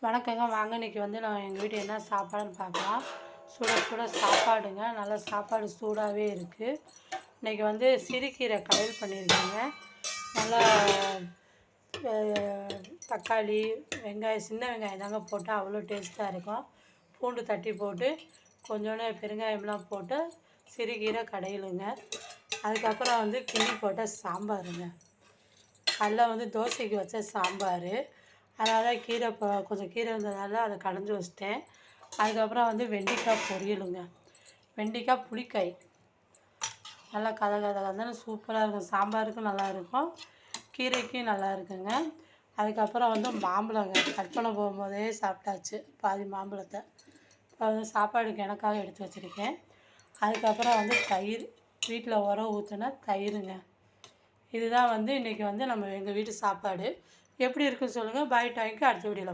வணக்கங்க. வாங்க இன்றைக்கி வந்து நான் எங்கள் வீட்டு என்ன சாப்பாடுன்னு பார்க்கலாம். சுட சுட சாப்பாடுங்க. நல்லா சாப்பாடு சூடாகவே இருக்குது. இன்றைக்கி வந்து சிறுகீரை கடையில் பண்ணியிருக்கேங்க. நல்லா தக்காளி, வெங்காயம், சின்ன வெங்காயம் தாங்க போட்டால் அவ்வளோ டேஸ்ட்டாக இருக்கும். பூண்டு தட்டி போட்டு கொஞ்சோண்டு பெருங்காயம்லாம் போட்டு சிறுகீரை கடையிலுங்க. அதுக்கப்புறம் வந்து கிள்ளி போட்ட சாம்பாருங்க. கடல வந்து தோசைக்கு வச்ச சாம்பார். அதனால் கீரை கொஞ்சம் கீரை இருந்ததால் அதை கடைஞ்சி வச்சிட்டேன். அதுக்கப்புறம் வந்து வெண்டைக்காய் பொரியலுங்க. வெண்டைக்காய் புளிக்காய் நல்லா கதன்னு சூப்பராக இருக்கும். சாம்பாருக்கும் நல்லாயிருக்கும், கீரைக்கும் நல்லா இருக்குங்க. அதுக்கப்புறம் வந்து மாம்பழங்க. கட் பண்ண போகும்போதே சாப்பிட்டாச்சு பாதி மாம்பழத்தை. இப்போ வந்து சாப்பாடுக்கு எனக்காக எடுத்து வச்சுருக்கேன். அதுக்கப்புறம் வந்து தயிர், வீட்டில் உரம் ஊற்றின தயிருங்க. இதுதான் வந்து இன்றைக்கி வந்து எங்கள் வீட்டு சாப்பாடு. எப்படி இருக்குன்னு சொல்லுங்கள். பாய், டாய்க்கு அடுத்த வீடியோவில்